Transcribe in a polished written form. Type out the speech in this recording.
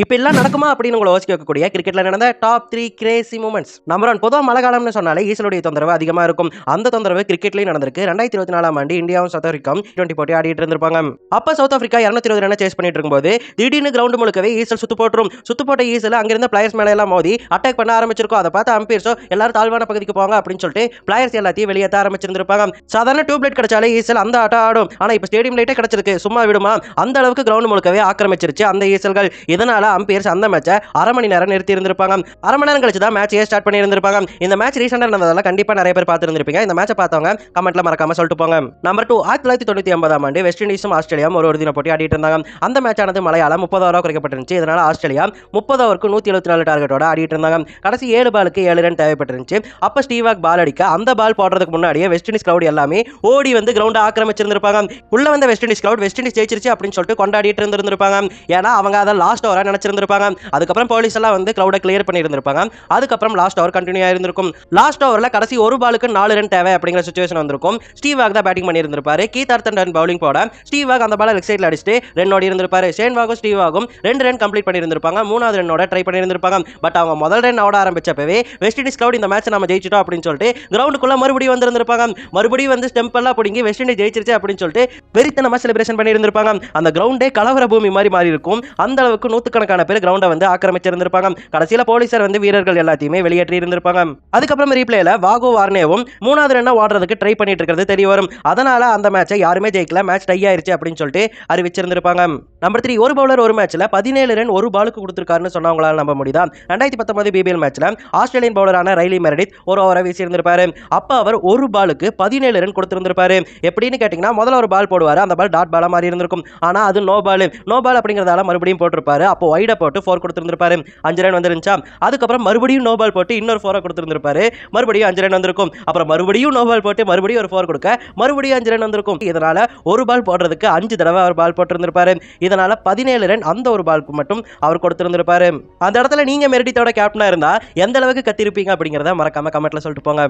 இப்ப எல்லாம் நடக்குமா அப்படின்னு உங்களை யோசிக்க வைக்கக்கூடிய கிரிக்கெட்ல நடந்த டாப் 3 கிரேசி மூமெண்ட்ஸ். நம்பர் 1, பொதுவா மழை காலம்னு சொன்னாலே ஈசலுடைய தொந்தரவு அதிகமா இருக்கும். அந்த தொந்தரவு கிரிக்கெட்லயும் நடந்திருக்கு. 2024ஆம் ஆண்டு இந்தியாவும் சவுத் ஆப்பிரிக்காவும் T20 போட்டி ஆடிட்டு இருந்திருப்பாங்க. அப்ப சவுத் ஆப்பிரிக்கா 220 ரன் சேஸ் பண்ணிட்டு இருக்கும்போது திடீர்னு கிரவுண்ட் முழுக்கவே ஈசல் சுத்து போட்டுரும். சுத்து போட்ட ஈசல் அங்கிருந்த பிளேயர்ஸ் மேல எல்லாம் மோதி அட்டாக் பண்ண ஆரம்பிச்சிருக்கும். அதை பார்த்து அம்பீர்ஸோ எல்லாரும் தாழ்வான பகுதிக்கு போங்க அப்படின்னு சொல்லிட்டு பிளேயர்ஸ் எல்லாத்தையும் வெளியேற்ற ஆரம்பிச்சிருந்திருப்பாங்க. சாதாரண டியூப்லைட் கிடைச்சாலே ஈசல் அந்த ஆட்டம் ஆடும். ஆனா இப்ப ஸ்டேடியம் லைட்டே கிடைச்சிருக்கு, சும்மா விடுமா? அந்த அளவுக்கு கிரவுண்ட் முழுக்கவே ஆக்கிரமிச்சிருச்சு அந்த ஈசல்கள். இதனால அம்பீர்ஸ் அந்த மேட்சை அரை மணி நேரம் நிறுத்தி இருந்திருப்பாங்க. அரை மணி நேரம் கழிச்சு தான் மேட்சையே ஸ்டார்ட் பண்ணி இருந்திருப்பாங்க. இந்த மேட்ச் ரீசெண்டா நடந்ததால கண்டிப்பா நிறைய பேர் பார்த்திருந்திருப்பீங்க. இந்த மேட்சை பார்த்தவங்க கமெண்ட்ல மறக்காம சொல்லிட்டு போங்க. நம்பர் 2, 1999ஆம் ஆண்டு வெஸ்ட் இண்டீஸும் ஆஸ்திரேலியாவும் ஒரு தின போட்டி ஆடிட்டு இருந்தாங்க. அந்த மேட்ச் ஆனது மழையால 30 ஓவரா குறைக்கப்பட்டிருந்துச்சு. இதனால ஆஸ்திரேலியா 30 ஓவருக்கு 174 டார்கெட்டோட ஆடிட்டு இருந்தாங்க. கடைசி 7 பாலுக்கு 7 ரன் தேவைப்பட்டிருந்துச்சு. அப்ப ஸ்டீவாக் பால் அடிக்க அந்த பால் போடுறதுக்கு முன்னாடியே வெஸ்ட் இண்டீஸ் கிரவுட் எல்லாமே ஓடி வந்து கிரவுண்ட் ஆக்கிரமிச்சிருந்திருப்பாங்க. உள்ள வந்த West Indies crowd West Indies ஜெயிச்சிருச்சு அப்படின்னு சொல்லிட்டு கொண்டாடிட்டு இருந்திருப்பாங்க. ஏன்னா அவங்க அதை லாஸ்ட் ஓவரா நினைச்சிருந்திருப்பாங்க. அதுக்கப்புறம் போலீஸ் எல்லாம் வந்து கிரவுட கிளியர் பண்ணி இருந்திருப்பாங்க. அதுக்கப்புறம் லாஸ்ட் ஓவர் கண்டினியூ ஆயிருந்திருக்கும். லாஸ்ட் ஓவர்ல கடைசி ஒரு பாலுக்கு 4 ரன் தேவை அப்படிங்கிற சிச்சுவேஷன் வந்திருக்கும். ஸ்டீவாக் தான் பேட்டிங் பண்ணி இருந்திருப்பாரு. கீத் ஆர்த்தர் பவுலிங் போட ஸ்டீவாக் அந்த பால லெக் சைடுல அடிச்சிட்டு ரன் ஓடி இருந்திருப்பாரு. ஷேன்வாகும் ஸ்டீவாகும் 2 ரன் கம்ப்ளீட் பண்ணி இருந்திருப்பாங்க. மூணாவது ரன்னோட ட்ரை பண்ணி இருந்திருப்பாங்க. பட் அவங்க முதல் ரன் ஓட ஆரம்பிச்சப்பவே வெஸ்ட் இண்டீஸ் கிரவுட் இந்த மேட்ச் நம்ம ஜெயிச்சிட்டோம் அப்படின்னு சொல்லிட்டு கிரவுண்டுக்குள்ள மறுபடியும் வந்திருந்திருப்பாங்க. மறுபடியும் வந்து ஸ்டெம்ப் எல்லாம் பிடிங்கி வெஸ்ட் இண்டீஸ் ஜெயிச்சிருச்சு அப்படின்னு சொல்லிட்டு வெறித்தனமா செலிப்ரேஷன் பண்ணி இருந்திருப்பாங்க. அந்த கிரவுண்டே கலவர பூமி மாதிரி மாறி இருக்கும். அந்த அளவுக்கு நூத்துக்கணக்கான பேர் கிரவுண்டை வந்து ஆக்கிரமிச்சிருந்திருப்பாங்க. கடைசியில போலீசார் வந்து வீரர்கள் எல்லாத்தையுமே வெளியேற்றி இருந்திருப்பாங்க. அதுக்கப்புறம் ரீப்ளேல வாகோ வார்னேவும் மூணாவது ரன் ஓடுறதுக்கு ட்ரை பண்ணிட்டு இருக்கிறது தெரிய வரும். அதனால அந்த மேட்சை யாருமே ஜெயிக்கல, மேட்ச் டை ஆயிருச்சு அப்படின்னு சொல்லிட்டு அறிவிச்சிருந்திருப்பாங்க. நம்பர் 3, ஒரு பவுலர் ஒரு மேட்ச்ல 17 ரன் ஒரு பாலுக்கு கொடுத்திருக்காருன்னு சொன்னவங்களால நம்ப முடியுதா? 2019 பிபிஎல் மேட்ச்ல ஆஸ்திரேலியன் பவுலரான ரைலி மெரடித் ஒரு ஓவரை வீசி இருந்திருப்பாரு. அப்ப அவர் ஒரு பாலுக்கு 17 ரன் கொடுத்திருந்திருப்பாரு. எப்படின்னு கேட்டீங்கன்னா முதல்ல ஒரு பால் போடுவாரு, அந்த பால் டாட் பாலா மாறி இருந்திருக்கும். ஆனா அது நோ பால் அப்படிங்கறதால மறுபடியும் போட்டிருப்பாரு. அப்போ வைட போட்டு 4 கொடுத்திருந்திருப்பாரு. 5 ரன் வந்துருந்துச்சா. அதுக்கப்புறம் மறுபடியும் நோ பால் போட்டு இன்னொரு 4 கொடுத்திருந்திருப்பாரு. மறுபடியும் 5 ரன் வந்திருக்கும். அப்புறம் மறுபடியும் நோ பால் போட்டு மறுபடியும் ஒரு 4 கொடுக்க மறுபடியும் 5 ரன் வந்திருக்கும். இதனால ஒரு பால் போடுறதுக்கு 5 தடவை அவர் பால் போட்டிருந்திருப்பாரு. இதனால 17 ரன் அந்த ஒரு பாலுக்கு மட்டும் அவர் கொடுத்திருந்திருப்பாரு. அந்த இடத்துல நீங்க மெரிடித்தோட கேப்டனா இருந்தா எந்த அளவுக்கு கத்திருப்பீங்க அப்படிங்கறத மறக்காம கமெண்ட்ல சொல்லிட்டு போங்க.